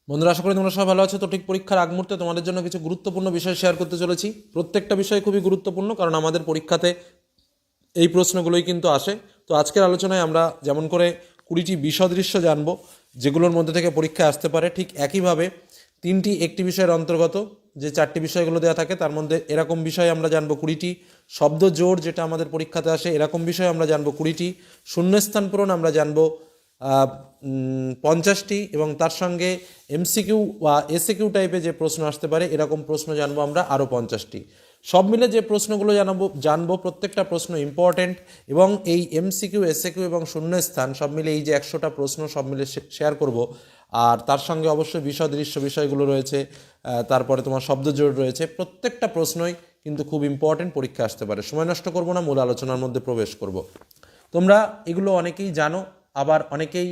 বন্ধুরা, আশা করি তোমরা সবাই ভালো আছো। তো ঠিক পরীক্ষার আগ মুহূর্তে তোমাদের জন্য কিছু গুরুত্বপূর্ণ বিষয় শেয়ার করতে চলেছি। প্রত্যেকটা বিষয় খুবই গুরুত্বপূর্ণ, কারণ আমাদের পরীক্ষাতে এই প্রশ্নগুলোই কিন্তু আসে। তো আজকের আলোচনায় আমরা যেমন করে 20টি বিসদৃশ্য জানবো, যেগুলোর মধ্যে থেকে পরীক্ষায় আসতে পারে, ঠিক একইভাবে তিনটি একটি বিষয়ের অন্তর্গত যে 4টি বিষয়গুলো দেওয়া থাকে তার মধ্যে এরকম বিষয় আমরা জানবো 20টি, শব্দ জোড় যেটা আমাদের পরীক্ষাতে আসে এরকম বিষয় আমরা জানবো 20টি, শূন্যস্থান পূরণ আমরা জানবো 50টি, এবং তার সঙ্গে এমসিকিউ বা এসএকিউ টাইপে যে প্রশ্ন আসতে পারে এরকম প্রশ্ন জানবো আমরা আরও 50টি। সব মিলে যে প্রশ্নগুলো জানবো প্রত্যেকটা প্রশ্ন ইম্পর্টেন্ট, এবং এই এমসিকিউ এসএকিউ এবং শূন্যস্থান সব মিলে এই যে 100টা প্রশ্ন সব মিলে শেয়ার করব। আর তার সঙ্গে অবশ্যই বিসদৃশ্য বিষয়গুলো রয়েছে, তারপরে তোমার শব্দজোড় রয়েছে। প্রত্যেকটা প্রশ্নই কিন্তু খুব ইম্পর্টেন্ট, পরীক্ষা আসতে পারে। সময় নষ্ট করব না, মূল আলোচনার মধ্যে প্রবেশ করব। তোমরা এগুলো অনেকেই জানো, আবার অনেকেই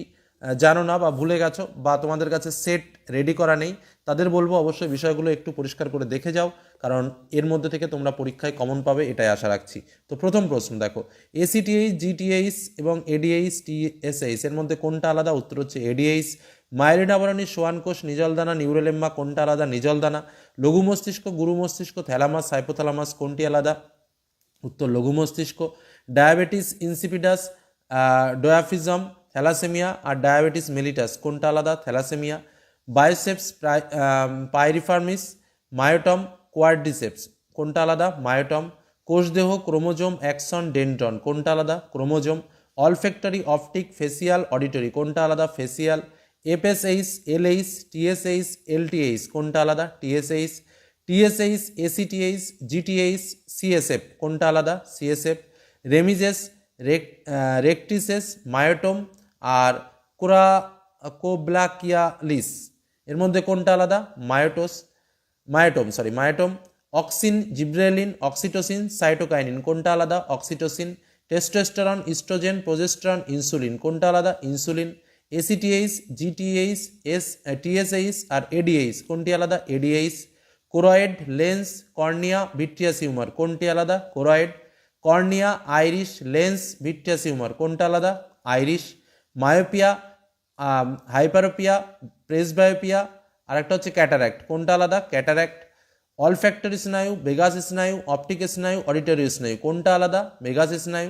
জানো না বা ভুলে গেছো, বা তোমাদের কাছে সেট রেডি করা নেই। তাদের বলবো অবশ্যই বিষয়গুলো একটু পরিষ্কার করে দেখে যাও, কারণ এর মধ্যে থেকে তোমরা পরীক্ষায় কমন পাবে এটাই আশা রাখছি। তো প্রথম প্রশ্ন দেখো, এসিটিএইচ, জিটিএইচ এবং এডিএইচ টিএসএইচ এর মধ্যে কোনটা আলাদা? উত্তর হচ্ছে এডিএইচ। মাইলিন আবরণী, সোয়ান কোষ, নিজলদানা, নিউরোলেম্মা কোনটা আলাদা? নিজলদানা। লঘু মস্তিষ্ক, গুরু মস্তিষ্ক, থ্যালামাস, হাইপোথ্যালামাস কোনটি আলাদা? উত্তর লঘু মস্তিষ্ক। ডায়াবেটিস ইনসিপিডাস, ডয়াফিজম, থ্যালাসেমিয়া আর ডায়াবেটিস মেলিটাস কোনটা আলাদা? Thalassaemia. Biceps piriformis, myotome, quadriceps কোনটা আলাদা? মায়োটম। কোষদেহ, ক্রোমোজোম, অ্যাক্সন, ডেন্ট্রন কোনটা আলাদা? Chromosome. Olfactory, optic, facial, auditory কোনটা আলাদা? Facial. FSH, LH, TSH, LTH কোনটা আলাদা? TSH. TSH, ACTH, GTH, CSF কোনটা আলাদা? সিএসএফ। রেমিজেস, রেকটিসেস, মায়োটম আর কোব্লাকিয়ালিস এর মধ্যে কোনটা আলাদা? Myotome. Auxin, gibberellin, oxytocin, cytokinin কোনটা আলাদা? Oxytocin. Testosterone, oestrogen, progesterone, insulin কোনটা আলাদা? ইনসুলিন। এসিটিএইচ, জিটিএইচ, টিএসএইচ আর এডিএইচ কোনটি আলাদা? ADH. Choroid, lens, cornea, vitreous humour কোনটি আলাদা? Choroid. Cornea, Irish, lens, vitreous humour কোনটা আলাদা? আইরিশ। মায়োপিয়া, হাইপারোপিয়া, প্রেসবায়োপিয়া আর একটা হচ্ছে ক্যাটারাক্ট কোনটা আলাদা? ক্যাটারাক্ট। অলফ্যাক্টরি স্নায়ু, ভেগাস স্নায়ু, অপটিক স্নায়ু, অডিটরি স্নায়ু কোনটা আলাদা? ভেগাস স্নায়ু।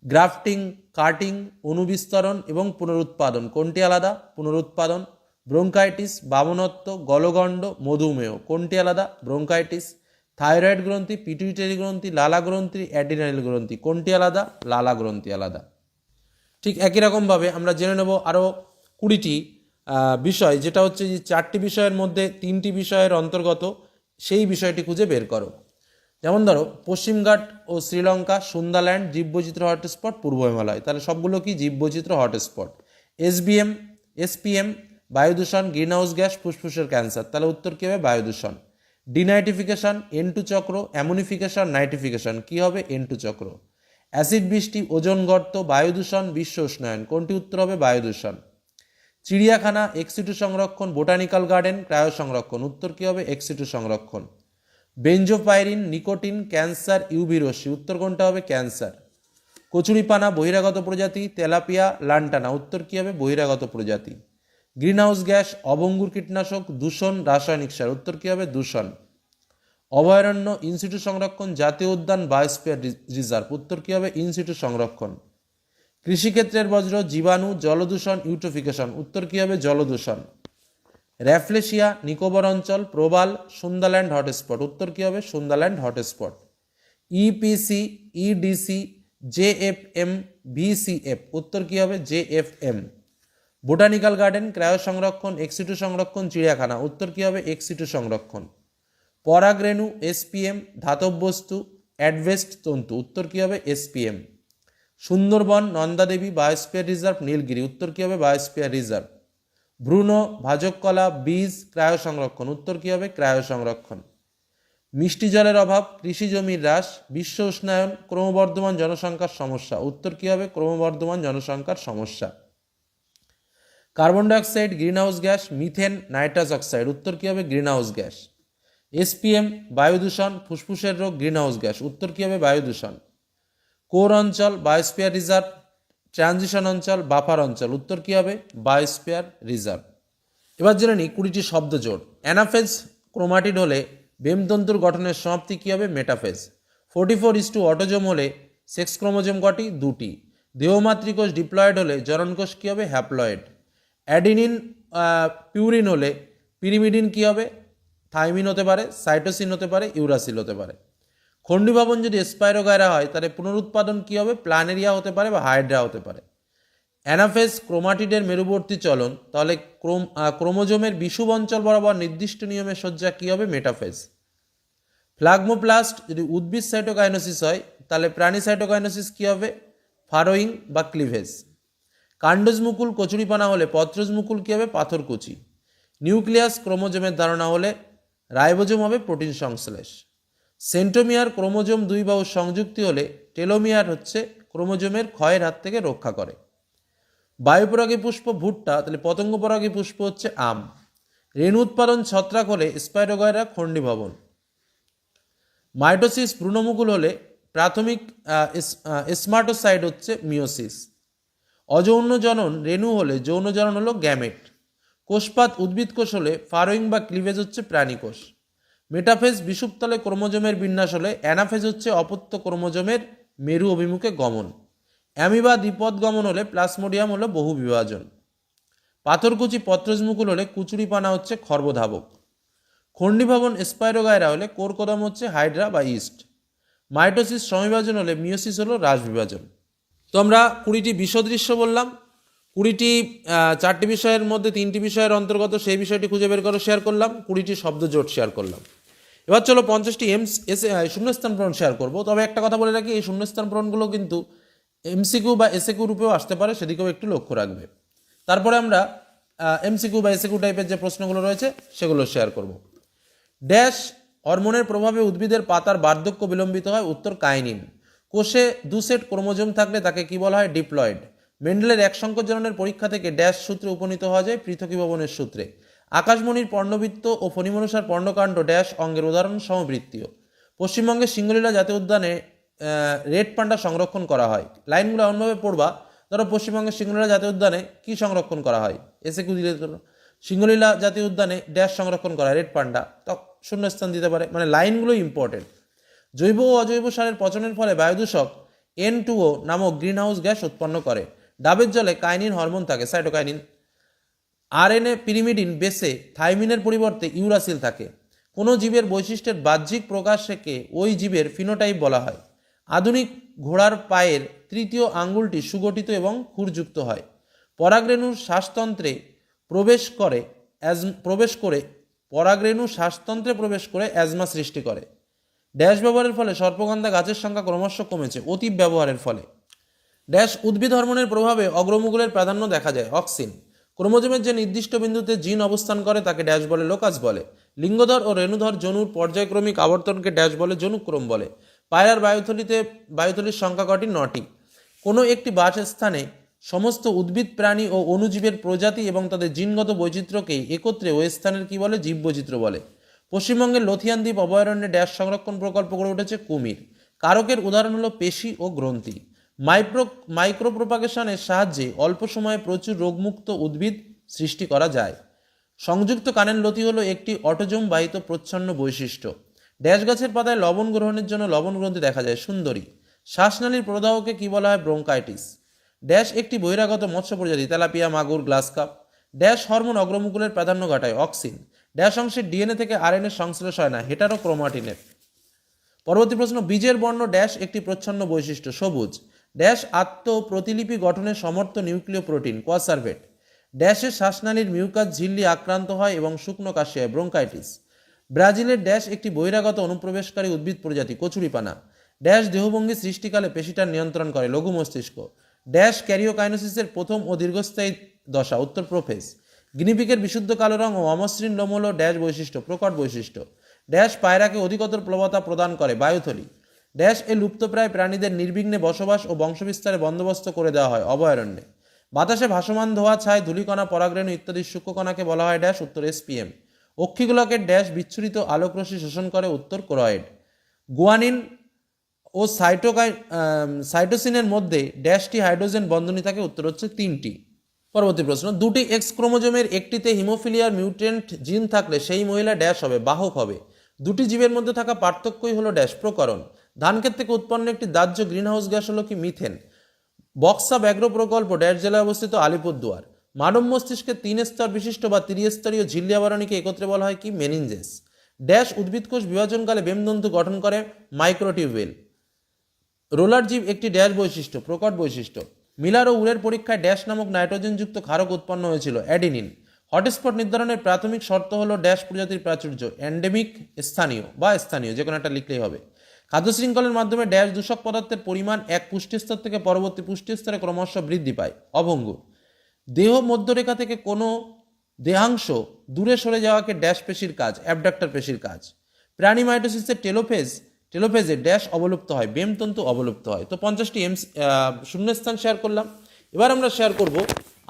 গ্রাফটিং, কাটিং, অনুবিস্তরণ এবং পুনরুৎপাদন কোনটি আলাদা? পুনরুৎপাদন। ব্রোঙ্কাইটিস, বামনত্ব, গলগণ্ড, মধুমেহ কোনটি আলাদা? ব্রোঙ্কাইটিস। থাইরয়েড গ্রন্থি, পিটুইটারি গ্রন্থি, লালা গ্রন্থি, অ্যাড্রিনাল গ্রন্থি কোনটি আলাদা? লালা গ্রন্থি আলাদা। ঠিক একই রকমভাবে আমরা জেনে নেব আরও 20টি বিষয়, যেটা হচ্ছে যে 4টি বিষয়ের মধ্যে 3টি বিষয়ের অন্তর্গত, সেই বিষয়টি খুঁজে বের করো। যেমন ধরো, পশ্চিমঘাট ও শ্রীলঙ্কা, সুন্দাল্যান্ড, জীববৈচিত্র্য হটস্পট, পূর্ব হিমালয়। তাহলে সবগুলো কি? জীববৈচিত্র্য হটস্পট। এসপিএম বায়ুদূষণ, গ্রিনহাউস গ্যাস, ফুসফুসের ক্যান্সার। তাহলে উত্তর কী হবে? বায়ুদূষণ। ডিনাইটিফিকেশন, N2 চক্র, অ্যামোনিফিকেশন, নাইট্রিফিকেশন কী হবে? N2 চক্র। অ্যাসিড বৃষ্টি, ওজোন গর্ত, বায়ুদূষণ, বিশ্ব উষ্ণায়ন কোনটি উত্তর হবে? বায়ুদূষণ। চিড়িয়াখানা, এক্সিটু সংরক্ষণ, বোটানিক্যাল গার্ডেন, ক্রায়ো সংরক্ষণ উত্তর কী হবে? এক্সিটু সংরক্ষণ। বেঞ্জোপাইরিন, নিকোটিন, ক্যান্সার, ইউভি রশ্মি উত্তর কোনটা হবে? ক্যান্সার। কচুরিপানা, বহিরাগত প্রজাতি, তেলাপিয়া, লান্টানা উত্তর কী হবে? বহিরাগত প্রজাতি। গ্রিনহাউস গ্যাস, অবঙ্গুর কীটনাশক, দূষণ, রাসায়নিক সার উত্তর কী হবে? দূষণ। অভয়ারণ্য, ইনসিটু সংরক্ষণ, জাতীয় উদ্যান, বায়োস্ফিয়ার রিজার্ভ উত্তর কী হবে? ইনসিটু সংরক্ষণ। কৃষিক্ষেত্রের বজ্র, জীবাণু, জলদূষণ, ইউট্রোফিকেশন উত্তর কী হবে? জলদূষণ। র্যাফলেশিয়া, নিকোবর অঞ্চল, প্রবাল, সুন্দাল্যান্ড হটস্পট উত্তর কী হবে? Sundaland hotspot. EPC, EDC, JFM, VCF উত্তর কী হবে? জেএফএম। বোটানিক্যাল গার্ডেন, ক্রায়ো সংরক্ষণ, এক্সিটু সংরক্ষণ, চিড়িয়াখানা উত্তর কী হবে? এক্সিটু সংরক্ষণ। পরাগরেণু, এসপিএম, ধাতব বস্তু, অ্যাডভেস্ট তন্তু উত্তর কী হবে? SPM. Sundarban, Nandadevi, biosphere reserve, Nilgiri উত্তর কী হবে? Biosphere reserve. ভ্রূণ, ভাজক কলা, বীজ, ক্রায়ো সংরক্ষণ উত্তর কী হবে? ক্রায়ো সংরক্ষণ। মিষ্টি জলের অভাব, কৃষি জমির হ্রাস, বিশ্ব উষ্ণায়ন, ক্রমবর্ধমান জনসংখ্যার সমস্যা উত্তর কী হবে? ক্রমবর্ধমান জনসংখ্যার সমস্যা। Carbon dioxide, greenhouse gas, methane, nitrous oxide উত্তর কী হবে? Greenhouse gas. এসপিএম, বায়ুদূষণ, ফুসফুসের রোগ, গ্রিনহাউস গ্যাস উত্তর কী হবে? বায়ুদূষণ। কোর অঞ্চল, বায়োস্ফিয়ার রিজার্ভ, ট্রানজিশন অঞ্চল, বাফার অঞ্চল উত্তর কী হবে? Biosphere reserve. এবার জেনে নিই 20টি শব্দ জোড়। অ্যানাফেজ ক্রোমাটিড হলে বেমতন্তুর গঠনের সমাপ্তি কী হবে? মেটাফেজ। 44:2 অটোজোম হলে সেক্স ক্রোমোজোম কটি? 2টি। দেহমাতৃকোষ ডিপ্লয়েড হলে জননকোষ কী হবে? হ্যাপ্লয়েড। অ্যাডিনিন পিউরিন হলে পিরিমিডিন কী হবে? থাইমিন হতে পারে, সাইটোসিন হতে পারে, ইউরাসিল হতে পারে। খণ্ডীভবন যদি স্পাইরোগায়রা হয় তাহলে পুনরুৎপাদন কী হবে? প্ল্যানেরিয়া হতে পারে বা হাইড্রা হতে পারে। অ্যানাফেজ ক্রোমাটিডের মেরুবর্তী চলন, তাহলে ক্রোমোজোমের বিষুব অঞ্চল বরাবর নির্দিষ্ট নিয়মে সজ্জা কী হবে? মেটাফেজ। ফ্লাগমোপ্লাস্ট যদি উদ্ভিদ সাইটোকাইনোসিস হয় তাহলে প্রাণী সাইটোকাইনোসিস কী হবে? ফারোয়িং বা ক্লিভেজ। কাণ্ডজ মুকুল কচুরিপানা হলে পত্রজ মুকুল কী হবে? পাথরকুচি। নিউক্লিয়াস ক্রোমোজোমের ধারণা হলে রাইবোজোম হবে প্রোটিন সংশ্লেষ। সেন্ট্রোমিয়ার ক্রোমোজোম 2 বাহু সংযুক্তি হলে টেলোমিয়ার হচ্ছে ক্রোমোজোমের ক্ষয়ের হাত থেকে রক্ষা করে। বায়ুপরাগী পুষ্প ভুট্টা, তাহলে পতঙ্গ পরাগী পুষ্প হচ্ছে আম। রেণু উৎপাদন ছত্রাক হলে স্পাইরোগায়রা খণ্ডীভবন। মাইটোসিস ভ্রূণমুকুল হলে প্রাথমিক স্মার্টোসাইড হচ্ছে মিওসিস। অযৌন জনন রেণু হলে যৌন জনন হলো গ্যামেট। কোষপাত উদ্ভিদ কোষ হলে ফারোয়িং বা ক্লিভেজ হচ্ছে প্রাণীকোষ। মেটাফেজ বিষুবতলে ক্রোমোজোমের বিন্যাস হলে অ্যানাফেজ হচ্ছে অপত্য ক্রোমোজোমের মেরু অভিমুখে গমন। অ্যামিবা দ্বিপদ গমন হলে প্লাসমোডিয়াম হলো বহু বিভাজন। পাথরকুচি পত্রজমুকুল হলে কুচুরিপানা হচ্ছে খর্বধাবক। খণ্ডীভবন স্পাইরোগায়রা হলে কোরকোদম হচ্ছে হাইড্রা বা ইস্ট। মাইটোসিস সমবিভাজন হলে মিওসিস হলো হ্রাস বিভাজন। তো আমরা 20টি বিষদৃশ্য বললাম, 20টি 4টি বিষয়ের মধ্যে 3টি বিষয়ের অন্তর্গত সেই বিষয়টি খুঁজে বের করে শেয়ার করলাম, 20টি শব্দ জোট শেয়ার করলাম। এবার চলো 50টি শূন্যস্থান পূরণ শেয়ার করব। তবে একটা কথা বলে রাখি, এই শূন্যস্থান পূরণগুলো কিন্তু এমসিকিউ বা এসএকিউ রূপেও আসতে পারে, সেদিকেও একটু লক্ষ্য রাখবে। তারপরে আমরা এমসিকিউ বা এসএকিউ টাইপের যে প্রশ্নগুলো রয়েছে সেগুলো শেয়ার করব। ড্যাশ হরমোনের প্রভাবে উদ্ভিদের পাতার বার্ধক্য বিলম্বিত হয়? উত্তর কাইনিন। কোষে 2 সেট ক্রোমোজোম থাকলে তাকে কি বলা হয়? ডিপ্লয়েড। মেন্ডেলের এক সংকর জননের পরীক্ষা থেকে ড্যাশ সূত্রে উপনীত হওয়া যায়? পৃথকীভবনের সূত্রে। আকাশমণির পর্ণবৃত্ত ও ফণিমনসার পর্ণকাণ্ড ড্যাশ অঙ্গের উদাহরণ? সমবৃত্তীয়। পশ্চিমবঙ্গের সিঙ্গলীলা জাতীয় উদ্যানে রেড পান্ডা সংরক্ষণ করা হয়। লাইনগুলো এমনভাবে পড়বা, ধরো পশ্চিমবঙ্গের সিঙ্গলীলা জাতীয় উদ্যানে কি সংরক্ষণ করা হয়? এসএকিউ দিলে সিঙ্গলীলা জাতীয় উদ্যানে ড্যাশ সংরক্ষণ করা হয়? Red panda. তো শূন্যস্থান দিতে পারে, মানে লাইনগুলো ইম্পর্টেন্ট। জৈব ও অজৈব সারের পচনের ফলে বায়ুদূষক N2O নামক গ্রিনহাউস গ্যাস উৎপন্ন করে। ডাবের জলে কাইনিন হরমোন থাকে, সাইটোকাইনিন। আরএনএ পিরিমিডিন বেসে থাইমিনের পরিবর্তে ইউরাসিল থাকে। কোনো জীবের বৈশিষ্ট্যের বাহ্যিক প্রকাশকে ওই জীবের ফিনোটাইপ বলা হয়। আধুনিক ঘোড়ার পায়ের তৃতীয় আঙ্গুলটি সুগঠিত এবং খুরযুক্ত হয়। পরাগরেণুর শ্বাসতন্ত্রে প্রবেশ করে অ্যাজমা সৃষ্টি করে। ড্যাশ ব্যবহারের ফলে সর্পগন্ধা গাছের সংখ্যা ক্রমশ কমেছে? অতীব ব্যবহারের ফলে। ড্যাশ উদ্ভিদ হরমোনের প্রভাবে অগ্রমুকুলের প্রাধান্য দেখা যায়? অক্সিন। ক্রোমোজোমের যে নির্দিষ্ট বিন্দুতে জিন অবস্থান করে তাকে ড্যাশ বলে? লোকাস বলে। লিঙ্গধর ও রেণুধর জনুর পর্যায়ক্রমিক আবর্তনকে ড্যাশ বলে? জনুক্রম বলে। পায়রার বায়ুথলির সংখ্যা কটি? 9টি। কোনো একটি বাসস্থানে সমস্ত উদ্ভিদ প্রাণী ও অণুজীবের প্রজাতি এবং তাদের জিনগত বৈচিত্র্যকে একত্রে ওই স্থানের কি বলে? জীববৈচিত্র্য বলে। পশ্চিমবঙ্গের লথিয়ান দ্বীপ অভয়ারণ্যে ড্যাশ সংরক্ষণ প্রকল্প গড়ে উঠেছে? কুমির। কারকের উদাহরণ হলো পেশি ও গ্রন্থি। মাইক্রোপ্রোপাগেশনের সাহায্যে অল্প সময়ে প্রচুর রোগমুক্ত উদ্ভিদ সৃষ্টি করা যায়। সংযুক্ত কানের লতি হলো একটি অটোজোম বাহিত প্রচ্ছন্ন বৈশিষ্ট্য। ড্যাশ গাছের পাতায় লবণ গ্রহণের জন্য লবণ গ্রন্থি দেখা যায়? সুন্দরী। শ্বাসনালীর প্রদাহকে কি বলা হয়? ব্রোঙ্কাইটিস। ড্যাশ একটি বহিরাগত মৎস্য প্রজাতি? তেলাপিয়া, মাগুর, গ্লাস কাপ। ড্যাশ হরমোন অগ্রমুকুলের প্রাধান্য ঘটায়? অক্সিন। ড্যাশ অংশের ডিএনএ থেকে আরএনএ সংশ্লেষ হয় না? হেটারোক্রোমাটিনের। পরবর্তী প্রশ্ন, বীজের বর্ণ ড্যাশ একটি প্রচ্ছন্ন বৈশিষ্ট্য? সবুজ। ড্যাশ আত্মপ্রতিলিপি গঠনের সমর্থ নিউক্লিয় প্রোটিন? কোয়াসার্ভেট। ড্যাশের শ্বাসনালীর মিউকাস ঝিল্লি আক্রান্ত হয় এবং শুকনো কাশি হয়? ব্রোঙ্কাইটিস। ব্রাজিলের ড্যাশ একটি বহিরাগত অনুপ্রবেশকারী উদ্ভিদ প্রজাতি? কচুরিপানা। ড্যাশ দেহভঙ্গি সৃষ্টিকালে পেশিটার নিয়ন্ত্রণ করে? লঘু মস্তিষ্ক। ড্যাশ ক্যারিওকাইনোসিসের প্রথম ও দীর্ঘস্থায়ী দশা? উত্তর প্রোফেজ। গিনিপিগের বিশুদ্ধ কালো রং ও অমসৃণ লোম হল ড্যাশ বৈশিষ্ট্য? প্রকট বৈশিষ্ট্য। ড্যাশ পায়রাকে অধিকতর প্লবতা প্রদান করে? বায়ুথলি। ড্যাশ এ লুপ্তপ্রায় প্রাণীদের নির্বিঘ্নে বসবাস ও বংশবিস্তারে বন্দোবস্ত করে দেওয়া হয়? অভয়ারণ্যে। বাতাসে ভাসমান ধোয়া, ছাই, ধূলিকণা, পরাগরেণু ইত্যাদি সূক্ষ্মকণাকে বলা হয় ড্যাশ? উত্তর এসপিএম। অক্ষিগোলকের ড্যাশ বিচ্ছুরিত আলোকরশ্মি শোষণ করে? উত্তর ক্লোরাইড। গুয়ানিন ও সাইটোসিনের মধ্যে ড্যাশটি হাইড্রোজেন বন্ধনী থাকে? উত্তর হচ্ছে 3টি। পরবর্তী প্রশ্ন, দুটি এক্স ক্রোমোজোমের একটিতে হিমোফিলিয়ার মিউটেন্ট জিন থাকলে সেই মহিলা ড্যাশ হবে, বাহক হবে। দুটি জীবের মধ্যে থাকা পার্থক্যই হলো ড্যাশ, প্রকরণ। ধানক্ষেত থেকে উৎপন্ন একটি দাহ্য গ্রিনহাউস গ্যাস হলো কি, মিথেন। বক্সা ব্যাঘ্র প্রকল্প ড্যাশ জেলায় অবস্থিত, আলিপুরদুয়ার। মানব মস্তিষ্কে 3 স্তর বিশিষ্ট বা ত্রিস্তরীয় ঝিল্লি আবরণীকে একত্রে বলা হয় কি, মেনিনজেস। ড্যাশ উদ্ভিদকোষ বিভাজনকালে বেমতন্তু গঠন করে, মাইক্রোটিউবেল। রোলার জীব একটি ড্যাশ বৈশিষ্ট্য, প্রকট বৈশিষ্ট্য। মিলার ও উরের পরীক্ষায় ড্যাশ নামক নাইট্রোজেনযুক্ত ক্ষারক উৎপন্ন হয়েছিল, অ্যাডিনিন। হটস্পট নির্ধারণের প্রাথমিক শর্ত হলো ড্যাশ প্রজাতির প্রাচুর্য, এন্ডেমিক, স্থানীয় বা স্থানীয়, যে কোনো একটা লিখলেই হবে। খাদ্য শৃঙ্খলের মাধ্যমে ড্যাশ দূষক পদার্থের পরিমাণ এক পুষ্টিস্তর থেকে পরবর্তী পুষ্টিস্তরে ক্রমশ বৃদ্ধি পায়, অভঙ্গুর। দেহ মধ্যরেখা থেকে কোনো দেহাংশ দূরে সরে যাওয়াকে ড্যাশ পেশির কাজ, অ্যাবডাক্টর পেশির কাজ। প্রাণী মাইটোসিসের টেলোফেজে ড্যাশ অবলুপ্ত হয়, বেমতন্তু অবলুপ্ত হয়। তো 50টি শূন্যস্থান শেয়ার করলাম। এবার আমরা শেয়ার করব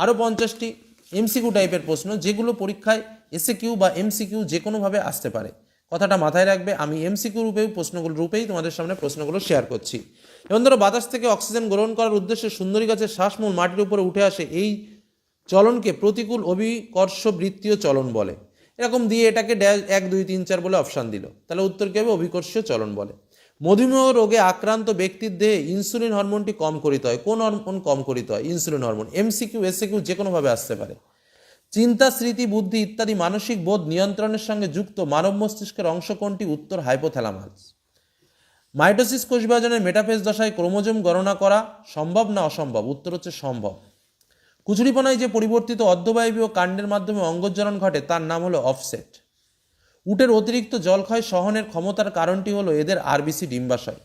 আরও 50টি এমসিকিউ টাইপের প্রশ্ন, যেগুলো পরীক্ষায় এসএ কিউ বা এমসিকিউ যে কোনোভাবে আসতে পারে। কথাটা মাথায় রাখবে, আমি এমসিকিউ রূপেই তোমাদের সামনে প্রশ্নগুলো শেয়ার করছি। এবং ধরো, বাতাস থেকে অক্সিজেন গ্রহণ করার উদ্দেশ্যে সুন্দরী গাছের শ্বাসমূল মাটির উপরে উঠে আসে, এই চলনকে প্রতিকূল অভিকর্ষ বৃত্তীয় চলন বলে। এরকম দিয়ে এটাকে ড্যাশ 1 2 3 4 বলে অপশান দিল, তাহলে উত্তর কী হবে, অভিকর্ষীয় চলন বলে। মধুমেহ রোগে আক্রান্ত ব্যক্তির দেহে ইনসুলিন হরমোনটি কম করিতে হয়, কোন হরমোন কম করিতে হয়, ইনসুলিন হরমোন। এমসিকিউ এসএকিউ যে কোনোভাবে আসতে পারে। চিন্তা, স্মৃতি, বুদ্ধি ইত্যাদি মানসিক বোধ নিয়ন্ত্রণের সঙ্গে যুক্ত মানব মস্তিষ্কের অংশ কোনটি, উত্তর হাইপোথ্যালামাস। মাইটোসিস কোষ বিভাজনের মেটাফেজ দশায় ক্রোমোজোম গণনা করা সম্ভব না অসম্ভব, উত্তর হচ্ছে সম্ভব। কুচুরিপনায় যে পরিবর্তিত অর্ধবায়বীয় কাণ্ডের মাধ্যমে অঙ্গজনন ঘটে তার নাম হলো অফসেট। উটের অতিরিক্ত জলক্ষয় সহনের ক্ষমতার কারণটি হলো এদের আরবিসি ডিম্বাশয়।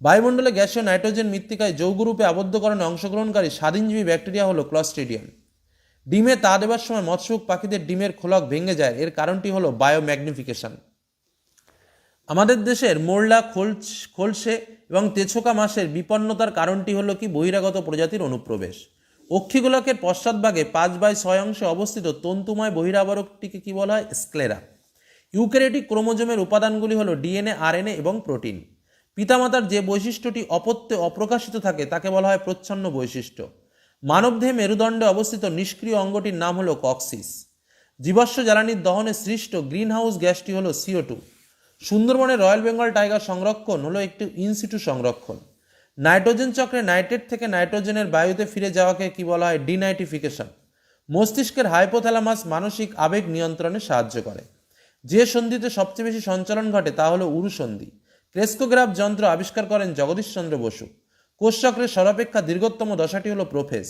বায়ুমণ্ডলে গ্যাসীয় নাইট্রোজেন মৃত্তিকায় যৌগরূপে আবদ্ধকরণে অংশগ্রহণকারী স্বাধীনজীবী ব্যাকটেরিয়া হলো ক্লস্ট্রিডিয়াম। ডিমে তা দেবার সময় মৎস্যক পাখিদের ডিমের খোলক ভেঙে যায়, এর কারণটি হলো বায়োম্যাগনিফিকেশন। আমাদের দেশের মোরলা, খোলসে এবং তেছকা মাছের বিপন্নতার কারণটি হলো কি, বহিরাগত প্রজাতির অনুপ্রবেশ। অক্ষিগোলকের পশ্চাৎভাগে 5/6 অংশে অবস্থিত তন্তুময় বহিরাবরকটিকে কি বলা হয়, স্ক্লেরা। ইউক্যারিওটিক ক্রোমোজোমের উপাদানগুলি হলো ডিএনএ, আরএনএ এবং প্রোটিন। পিতামাতার যে বৈশিষ্ট্যটি অপত্যে অপ্রকাশিত থাকে তাকে বলা হয় প্রচ্ছন্ন বৈশিষ্ট্য। মানবদেহে মেরুদণ্ডে অবস্থিত নিষ্ক্রিয় অঙ্গটির নাম হলো কক্সিস। জীবাশ্ম জ্বালানির দহনে সৃষ্ট গ্রিনহাউস গ্যাসটি হলো CO2। সুন্দরবনের রয়্যাল বেঙ্গল টাইগার সংরক্ষণ হলো একটি ইনসিটু সংরক্ষণ। নাইট্রোজেন চক্রে নাইট্রেট থেকে নাইট্রোজেনের বায়ুতে ফিরে যাওয়াকে কি বলা হয়, ডিনাইট্রিফিকেশন। মস্তিষ্কের হাইপোথ্যালামাস মানসিক আবেগ নিয়ন্ত্রণে সাহায্য করে। যে সন্ধিতে সবচেয়ে বেশি সঞ্চালন ঘটে তা হলো উরুসন্ধি। ক্রেস্কোগ্রাফ যন্ত্র আবিষ্কার করেন জগদীশচন্দ্র বসু। কোষচক্রের সর্বাপেক্ষা দীর্ঘতম দশাটি হলো প্রোফেজ।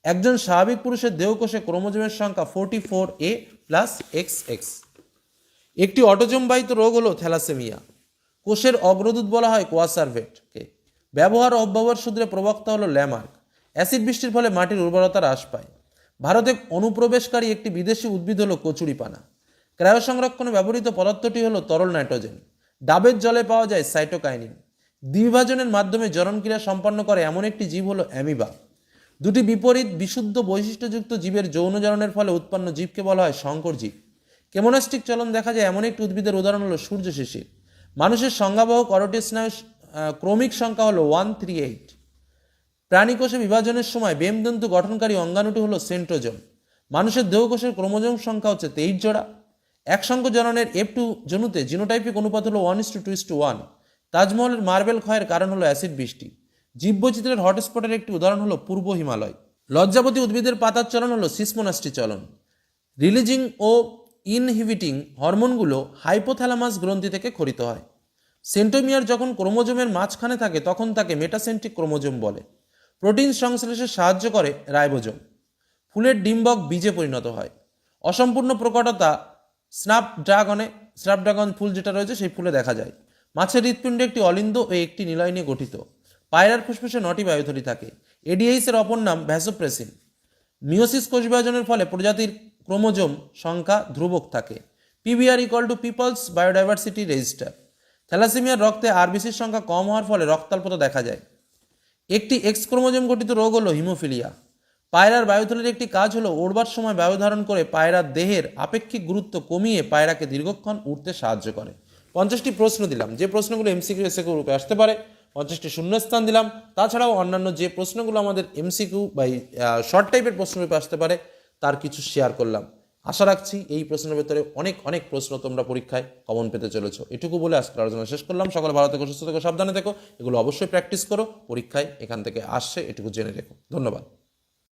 একজন স্বাভাবিক পুরুষের দেহকোষে ক্রোমোজোমের সংখ্যা 44A + XX। একটি অটোজোমবাহিত রোগ হলো থ্যালাসেমিয়া। কোষের অগ্রদূত বলা হয় কোয়াসারভেটকে। ব্যবহার ও অব্যবহার সূত্রে প্রবক্তা হলো ল্যামার্ক। অ্যাসিড বৃষ্টির ফলে মাটির উর্বরতা হ্রাস পায়। ভারতে অনুপ্রবেশকারী একটি বিদেশি উদ্ভিদ হলো কচুরিপানা। ক্রায়ো সংরক্ষণে ব্যবহৃত পদার্থটি হলো তরল নাইট্রোজেন। ডাবের জলে পাওয়া যায় সাইটোকাইনিন। দ্বিবিভাজনের মাধ্যমে জননক্রিয়া সম্পন্ন করে এমন একটি জীব হলো অ্যামিবা। দুটি বিপরীত বিশুদ্ধ বৈশিষ্ট্যযুক্ত জীবের যৌন জননের ফলে উৎপন্ন জীবকে বলা হয় সংকর জীব। কেমোনাস্টিক চলন দেখা যায় এমন একটি উদ্ভিদের উদাহরণ হলো সূর্য শিশির। মানুষের সংজ্ঞাবহ করোটিড স্নায়ু ক্রমিক সংখ্যা হলো 138। প্রাণীকোষে বিভাজনের সময় বেমতন্তু গঠনকারী অঙ্গাণুটি হলো সেন্ট্রোজোম। মানুষের দেহকোষের ক্রোমোজোম সংখ্যা হচ্ছে 23 জোড়া। একসঙ্গ জননের F2 জনুতে জিনোটাইপিক অনুপাত হলো 1:2:1। তাজমহলের মার্বেল ক্ষয়ের কারণ হলো অ্যাসিড বৃষ্টি। জীববৈচিত্র্যের হটস্পটের একটি উদাহরণ হলো পূর্ব হিমালয়। লজ্জাবতী উদ্ভিদের পাতার চলন হলো সিসমোনাস্টি চলন। রিলিজিং ও ইনহিবিটিং হরমোনগুলো হাইপোথ্যালামাস গ্রন্থি থেকে ক্ষরিত হয়। সেন্টোমিয়ার যখন ক্রোমোজোমের মাঝখানে থাকে তখন তাকে মেটাসেন্ট্রিক ক্রোমোজোম বলে। প্রোটিন সংশ্লেষে সাহায্য করে রাইবোজোম। ফুলের ডিম্বক বীজে পরিণত হয়। অসম্পূর্ণ প্রকটতা স্ন্যাপড্রাগন ফুল যেটা রয়েছে সেই ফুলে দেখা যায়। মাছের হৃৎপিণ্ড একটি অলিন্দ ও একটি নিলয় নিয়ে গঠিত। পায়রার ফুসফুসে 9টি বায়ুথলি থাকে। এডিএইসের অপর নাম ভ্যাসোপ্রেসিন। মিওসিস কোষ বিভাজনের ফলে প্রজাতির ক্রোমোজোম সংখ্যা ধ্রুবক থাকে। PBR = people's biodiversity register. থ্যালাসেমিয়ার রক্তে আরবিসির সংখ্যা কম হওয়ার ফলে রক্তাল্পতা দেখা যায়। একটি এক্স ক্রোমোজোম গঠিত রোগ হলো হিমোফিলিয়া। পায়রার বায়ুথলির একটি কাজ হলো ওড়বার সময় বায়ু ধারণ করে পায়রার দেহের আপেক্ষিক গুরুত্ব কমিয়ে পায়রাকে দীর্ঘক্ষণ উড়তে সাহায্য করে। 50টি প্রশ্ন দিলাম, যে প্রশ্নগুলো MCQ এসএকিউ রূপে আসতে পারে 50টি শূন্যস্থান দিলাম। তাছাড়াও অন্যান্য যে প্রশ্নগুলো আমাদের এমসিকিউ বা শর্ট টাইপের প্রশ্ন পেপারে আসতে পারে তার কিছু শেয়ার করলাম। আশা রাখছি এই প্রশ্নের ভেতরে অনেক অনেক প্রশ্ন তোমরা পরীক্ষায় কমন পেতে চলেছো। এটুকু বলে আজকের আলোচনা শেষ করলাম। সকলে ভালো থেকো, সুস্থ থেকো, সাবধানে থেকো। এগুলো অবশ্যই প্র্যাকটিস করো, পরীক্ষায় এখান থেকে আসছে এটুকু জেনে রেখো। ধন্যবাদ।